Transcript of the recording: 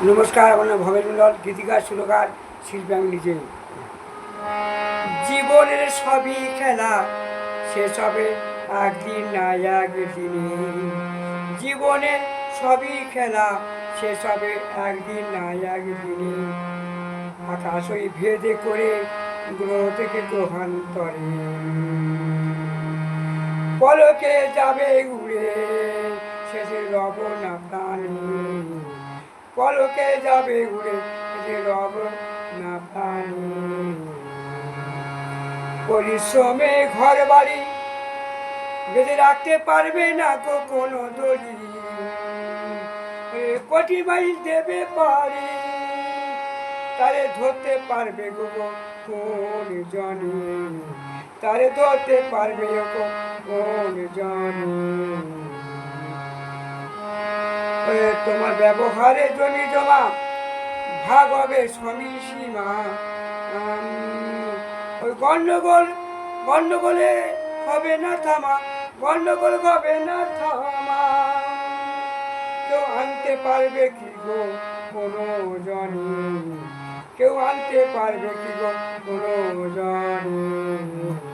নমস্কার, আমার নাম ভবেশ মন্ডল, গীতিকার, সুরকার, শিল্পী আমি নিজে। জীবনের সবই খেলা, শেষ হবে একদিন না একদিনে। জীবনের সবই খেলা, শেষ হবে একদিন না একদিনে। আকাশ ওই ভেদে করে গ্রহ থেকে গ্রহান্তরে পলকে যাবে উড়ে, শেষে রব না প্রাণী। পলকে যাবে উড়ে, শেষে রব না প্রাণী। পরিশ্রমে ঘর বাড়ি বেঁধে রাখতে পারবে না কোনো দড়ি। কোটি মাইল দেবে পারি, তারে ধরতে পারবে গো কোন জনে। তারে ধরতে পারবে কোন জনে। তোমার ব্যবহারে জমি জমা ভাগ হবে সীমা। ওই গন্ডগোলে হবে না থামা, গন্ডগোল হবে না থামা। কেউ আনতে পারবে কি গো কোনো জনে, কেউ আনতে পারবে কি গো কোনো জনে।